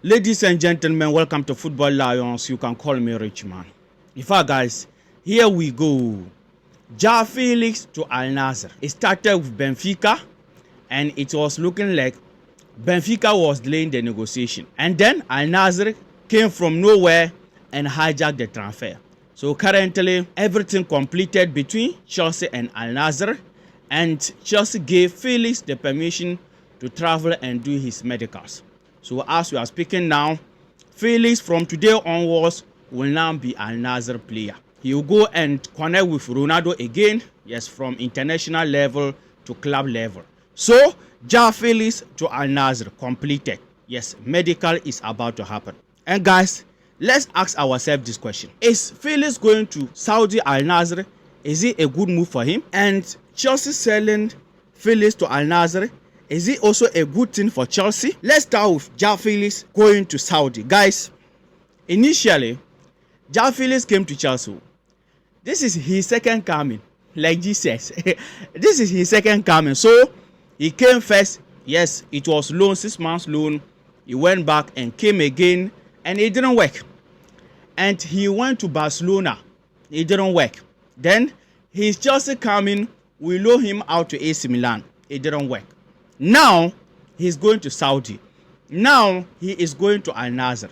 Ladies and gentlemen, welcome to Football Lions. You can call me Rich Man. In fact, guys, here we go. Ja Felix to Al Nasr. It started with Benfica, and it was looking like Benfica was delaying the negotiation. And then Al Nasr came from nowhere and hijacked the transfer. So currently, everything completed between Chelsea and Al Nasr, and Chelsea gave Felix the permission to travel and do his medicals. So as we are speaking now, Felix from today onwards will now be Al Nasr player. He will go and connect with Ronaldo again, yes, from international level to club level. So Ja Felix to Al Nasr completed. Yes, medical is about to happen. And guys, let's ask ourselves this question. Is Felix going to Saudi Al Nasr? Is it a good move for him? And Chelsea selling Felix to Al Nasr, is it also a good thing for Chelsea? Let's start with Ja Felix going to Saudi. Guys, initially, Ja Felix came to Chelsea. This is his second coming, like Jesus. This is his second coming. So, he came first. Yes, it was loan, 6 months loan. He went back and came again, and it didn't work. And he went to Barcelona. It didn't work. Then, his Chelsea coming, we loan him out to AC Milan. It didn't work. Now, he's going to Saudi. Now, he is going to Al Nasr.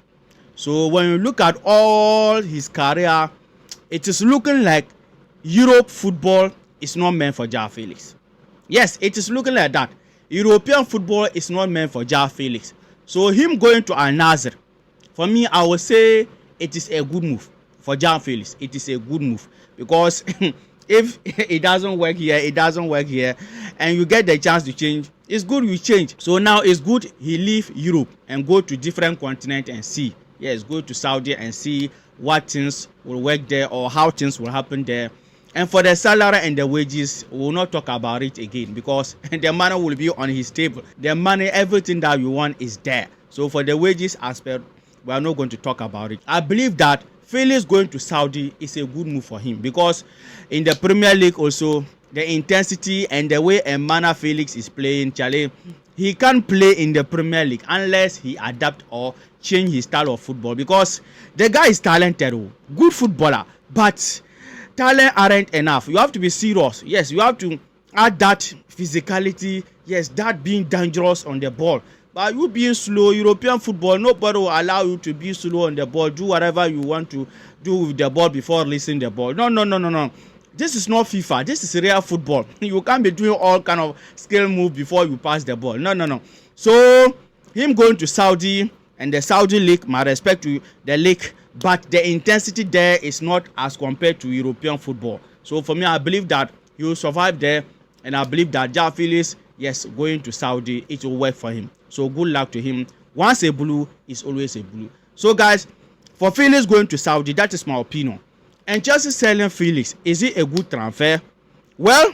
So, when you look at all his career, it is looking like Europe football is not meant for Ja Felix. Yes, it is looking like that. European football is not meant for Ja Felix. So, him going to Al Nasr, for me, I would say it is a good move for Ja Felix. It is a good move because if it doesn't work here, it doesn't work here, and you get the chance to change, it's good you change. So now it's good he leave Europe and go to different continent and see. Yes, go to Saudi and see what things will work there or how things will happen there. And for the salary and the wages, we will not talk about it again because the money will be on his table. The money, everything that you want is there. So for the wages aspect, we are not going to talk about it. I believe that Felix going to Saudi is a good move for him because in the Premier League also, the intensity and the way and manner Felix is playing, Charlie, he can't play in the Premier League unless he adapt or change his style of football because the guy is talented, good footballer, but talent aren't enough. You have to be serious. Yes, you have to add that physicality. Yes, that being dangerous on the ball. But you being slow, European football, nobody will allow you to be slow on the ball. Do whatever you want to do with the ball before releasing the ball. No. This is not FIFA. This is real football. You can't be doing all kind of skill move before you pass the ball. No. So, him going to Saudi and the Saudi league, my respect to the league, but the intensity there is not as compared to European football. So, for me, I believe that he will survive there, and I believe that Ja Felix, yes, going to Saudi, it will work for him. So, good luck to him. Once a blue is always a blue. So, guys, for Felix going to Saudi, that is my opinion. And Chelsea selling Felix, is it a good transfer? Well,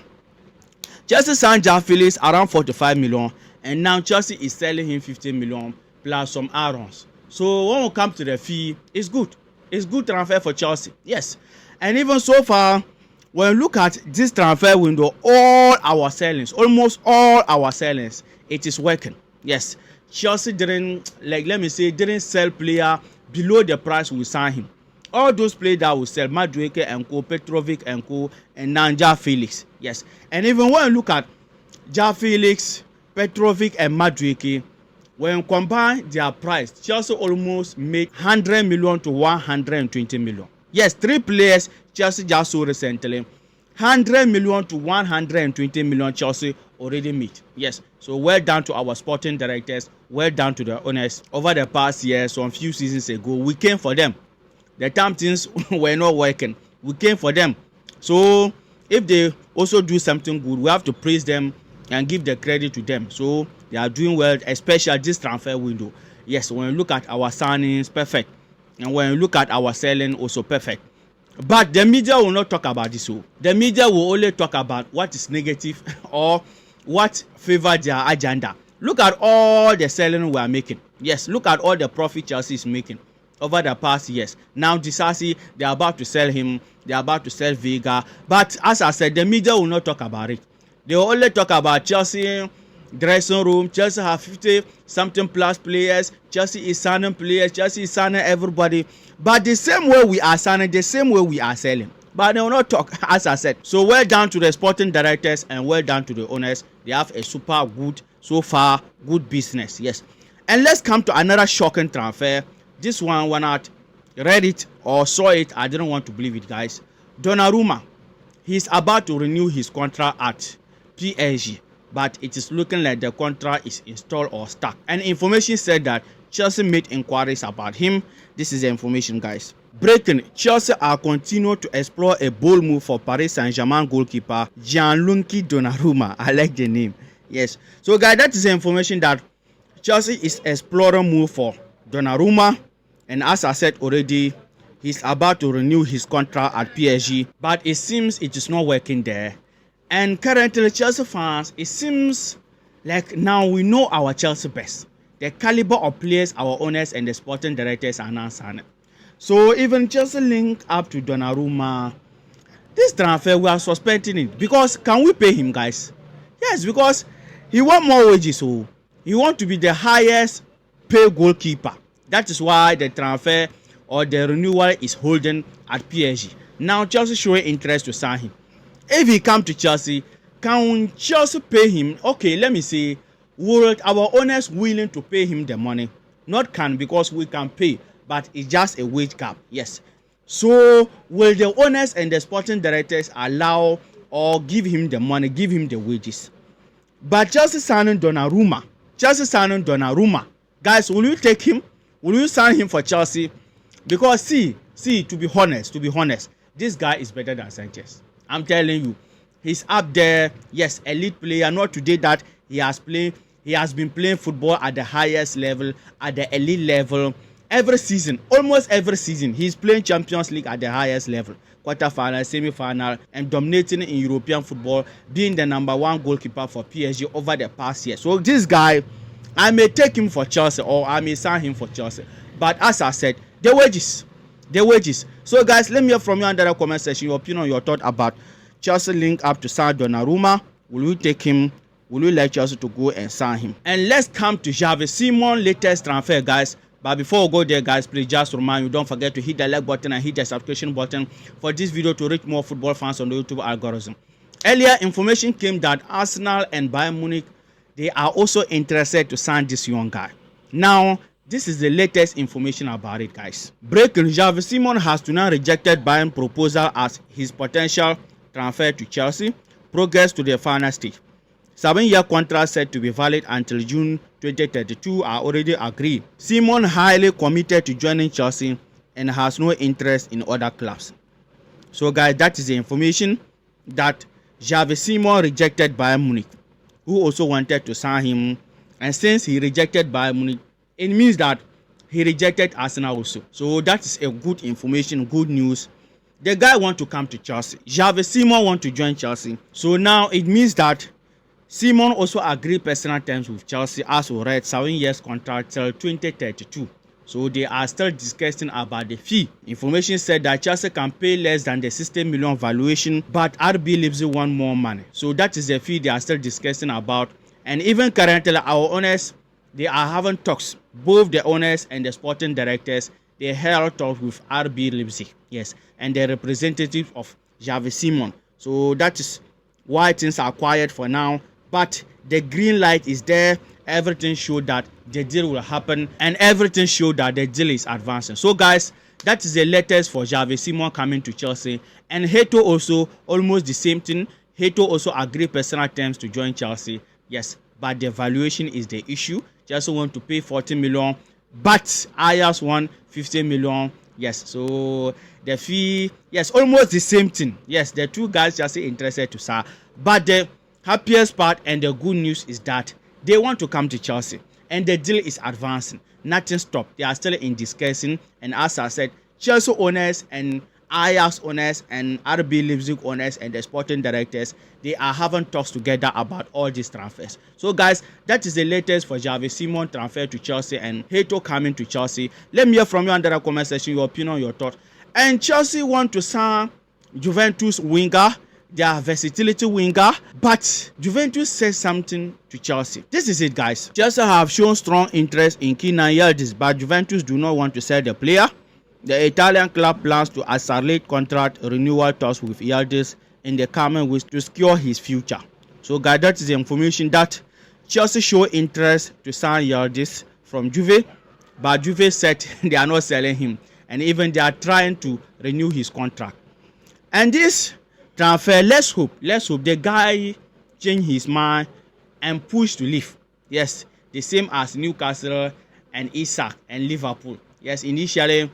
Chelsea signed Ja Felix around 45 million, and now Chelsea is selling him 15 million plus some add-ons. So when we come to the fee, it's good. It's good transfer for Chelsea. Yes. And even so far, when you look at this transfer window, all our sellings, almost all our sellings, it is working. Yes. Chelsea didn't, didn't sell player below the price we signed him. All those players that will sell, Madueke and Co, Petrovic and Co, and now Ja Felix. Yes. And even when you look at Ja Felix, Petrovic and Madueke, when you combine their price, Chelsea almost made 100 million to 120 million. Yes, 3 players Chelsea just sold recently. 100 million to 120 million Chelsea already made. Yes. So well done to our sporting directors, well done to the owners. Over the past year, some few seasons ago, we came for them. The time things were not working, we came for them. So if they also do something good, we have to praise them and give the credit to them. So they are doing well, especially this transfer window. Yes, when you look at our signings, perfect. And when you look at our selling, also perfect. But the media will not talk about this. So the media will only talk about what is negative or what favor their agenda. Look at all the selling we are making. Yes, look at all the profit Chelsea is making over the past years. Now Disasi, they are about to sell him, they are about to sell Vega. But as I said, the media will not talk about it. They will only talk about Chelsea dressing room. Chelsea have 50 something plus players. Chelsea is signing players. Chelsea is signing everybody. But the same way we are signing, the same way we are selling. But they will not talk, as I said. So well done to the sporting directors and well done to the owners. They have a super good, so far, good business. Yes. And let's come to another shocking transfer. This one, when I read it or saw it, I didn't want to believe it, guys. Donnarumma, he's about to renew his contract at PSG, but it is looking like the contract is installed or stuck. And information said that Chelsea made inquiries about him. This is the information, guys. Breaking: Chelsea are continuing to explore a bold move for Paris Saint-Germain goalkeeper Gianluigi Donnarumma. I like the name. Yes. So, guys, that is the information that Chelsea is exploring move for Donnarumma. And as I said already, he's about to renew his contract at PSG. But it seems it is not working there. And currently, Chelsea fans, it seems like now we know our Chelsea best. The caliber of players our owners and the sporting directors are now signing. So even Chelsea linked up to Donnarumma. This transfer, we are suspecting it. Because can we pay him, guys? Yes, because he want more wages. So he want to be the highest paid goalkeeper. That is why the transfer or the renewal is holding at PSG. Now Chelsea showing interest to sign him. If he come to Chelsea, can Chelsea pay him? Okay, let me say, would our owners willing to pay him the money? Not can, because we can pay, but it's just a wage cap. Yes. So will the owners and the sporting directors allow or give him the money, give him the wages? But Chelsea signing Donnarumma. Guys, will you take him? Will you sign him for Chelsea? Because see, to be honest, this guy is better than Sanchez. I'm telling you, he's up there. Yes, elite player. Not today that he has been playing football at the highest level, at the elite level. Every season, almost every season, he's playing Champions League at the highest level. Quarter-final, semi-final, and dominating in European football, being the #1 goalkeeper for PSG over the past year. So this guy, I may take him for Chelsea or I may sign him for Chelsea. But as I said, the wages. So guys, let me hear from you under the comment section your opinion, your thought about Chelsea link up to sign Donnarumma. Will you take him? Will you like Chelsea to go and sign him? And let's come to Xavi Simons' latest transfer, guys. But before we go there, guys, please just remind you, don't forget to hit the like button and hit the subscription button for this video to reach more football fans on the YouTube algorithm. Earlier, information came that Arsenal and Bayern Munich, they are also interested to sign this young guy. Now, this is the latest information about it, guys. Breaking: Xavi Simons has now rejected Bayern proposal as his potential transfer to Chelsea progress to the final stage. 7-year contract set to be valid until June 2032 are already agreed. Simons highly committed to joining Chelsea and has no interest in other clubs. So guys, that is the information that Xavi Simons rejected Bayern Munich, who also wanted to sign him. And since he rejected Bayern Munich, it means that he rejected Arsenal also. So that is a good information, good news. The guy want to come to Chelsea. Xavi Simons want to join Chelsea. So now it means that Simons also agreed personal terms with Chelsea as we read 7 years contract till 2032. So they are still discussing about the fee. Information said that Chelsea can pay less than the 60 million valuation, but RB Leipzig want more money. So that is the fee they are still discussing about. And even currently, our owners, they are having talks. Both the owners and the sporting directors, they held talks with RB Leipzig. Yes, and the representative of Xavi Simons. So that is why things are quiet for now. But the green light is there. Everything showed that the deal will happen, and everything showed that the deal is advancing. So guys, that is the latest for Xavi Simons coming to Chelsea. And Heto also almost the same thing. Heto also agreed personal terms to join Chelsea. Yes, but the valuation is the issue. Chelsea want to pay 40 million, but Ajax want 50 million. Yes, so the fee, yes, almost the same thing. Yes, the two guys just interested to sign. But the happiest part and the good news is that they want to come to Chelsea and the deal is advancing. Nothing stopped. They are still in discussing. And as I said, Chelsea owners and Ajax owners and RB Leipzig owners and the sporting directors, they are having talks together about all these transfers. So guys, that is the latest for Xavi Simons transfer to Chelsea and Heto coming to Chelsea. Let me hear from you under the comment section, your opinion, your thought. And Chelsea want to sign Juventus winger. They are versatility winger, but Juventus said something to Chelsea. This is it, guys. Chelsea have shown strong interest in Yildiz, but Juventus do not want to sell the player. The Italian club plans to accelerate contract renewal talks with Yildiz in the coming weeks to secure his future. So, guys, that is the information that Chelsea show interest to sign Yildiz from Juve, but Juve said they are not selling him, and even they are trying to renew his contract. And this transfer, let's hope the guy change his mind and push to leave. Yes, the same as Newcastle and Isaac and Liverpool. Yes, initially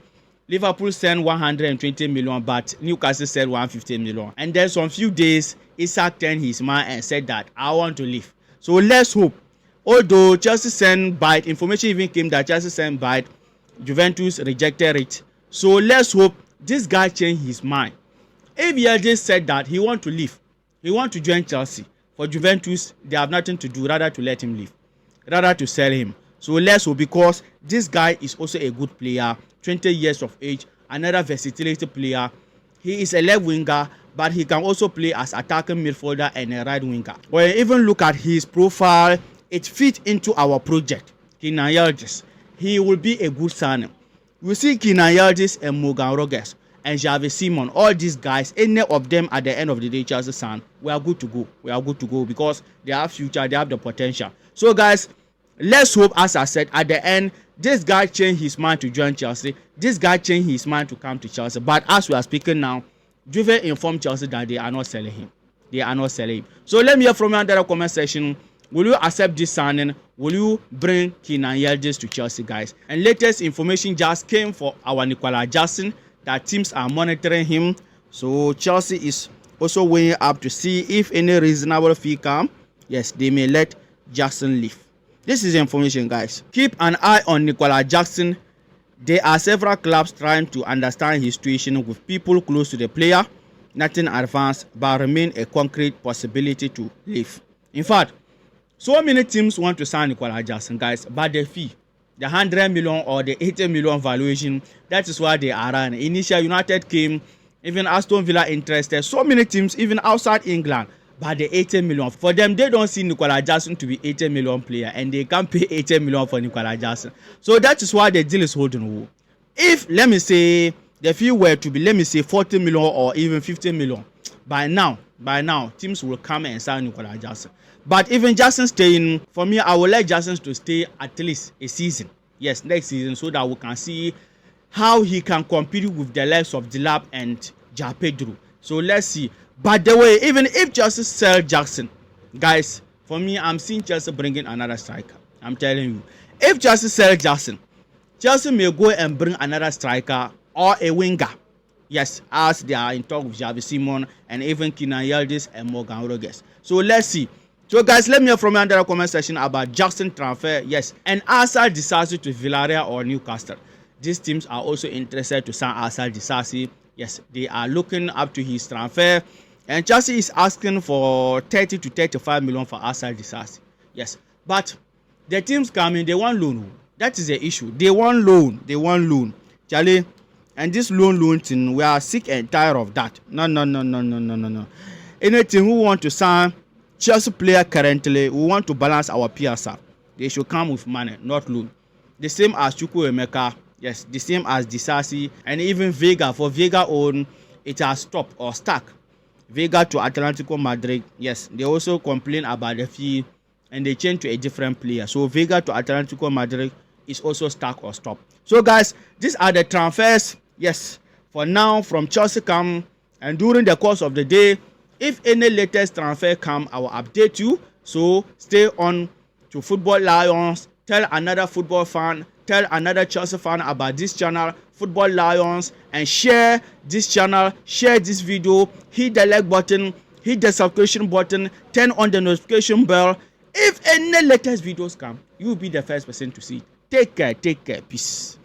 Liverpool sent 120 million, but Newcastle said 150 million. And then some few days, Isaac turned his mind and said that I want to leave. So let's hope. Although Chelsea sent bid, information even came that Chelsea sent bid, Juventus rejected it. So let's hope this guy changed his mind. If Yildiz said that he want to leave, he want to join Chelsea, for Juventus, they have nothing to do rather to let him leave, rather to sell him. So let's hope, because this guy is also a good player, 20 years of age, another versatility player. He is a left winger, but he can also play as attacking midfielder and a right winger. When you even look at his profile, it fits into our project. Yildiz, he will be a good signing. We see Yildiz and Morgan Rogers and Xavi Simon, all these guys, any of them at the end of the day, Chelsea sign, we are good to go. We are good to go because they have future, they have the potential. So guys, let's hope, as I said, at the end, this guy changed his mind to join Chelsea. This guy changed his mind to come to Chelsea. But as we are speaking now, Juve informed Chelsea that they are not selling him. They are not selling him. So let me hear from you under the comment section. Will you accept this signing? Will you bring Yildiz to Chelsea, guys? And latest information just came for our Nicolas Jackson that teams are monitoring him. So Chelsea is also weighing up to see if any reasonable fee come. Yes, they may let Jackson leave. This is information, guys. Keep an eye on Nicolas Jackson. There are several clubs trying to understand his situation with people close to the player. Nothing advanced, but remain a concrete possibility to leave. In fact, so many teams want to sign Nicolas Jackson, guys, but the fee, the 100 million or the 80 million valuation, that is why they are running. Initially, United came, even Aston Villa interested. So many teams, even outside England, but the 80 million. For them, they don't see Nicolas Jackson to be 80 million player, and they can't pay 80 million for Nicolas Jackson. So that is why the deal is holding. If, let me say, the fee were to be, let me say, 40 million or even 50 million, by now, teams will come and sign Nicolas Jackson. But even Jackson staying, for me, I would like Jackson to stay at least a season. Yes, next season, so that we can see how he can compete with the likes of Dilap and Ja Pedro. So let's see. By the way, even if Chelsea sell Jackson, guys, for me, I'm seeing Chelsea bringing another striker. I'm telling you. If Chelsea sell Jackson, Chelsea may go and bring another striker or a winger. Yes, as they are in talk with Xavi Simon and even Yildiz and Morgan Rogers. So let's see. So guys, let me hear from you under the comment section about Jackson transfer. Yes, and Asal Disasi to Villarreal or Newcastle. These teams are also interested to sign Asal Disasi. Yes, they are looking up to his transfer. And Chelsea is asking for 30 to 35 million for Asal Disasi. Yes, but the teams coming, they want loan. That is the issue. They want loan. They want loan. Charlie, and this loan thing, we are sick and tired of that. No. Any team who want to sign Chelsea player currently, we want to balance our PSR. They should come with money, not loan. The same as Chukwuemeka, yes, the same as Disasi, and even Vega. For Vega own, it has stopped or stuck. Vega to Atlético Madrid, yes, they also complain about the fee and they change to a different player. So Vega to Atlético Madrid is also stuck or stopped. So guys, these are the transfers, yes, for now from Chelsea come, and during the course of the day, if any latest transfer come, I will update you. So stay on to Football Lions. Tell another football fan, tell another Chelsea fan about this channel, Football Lions, and share this channel, share this video, hit the like button, hit the subscription button, turn on the notification bell. If any latest videos come, you will be the first person to see it. Take care, peace.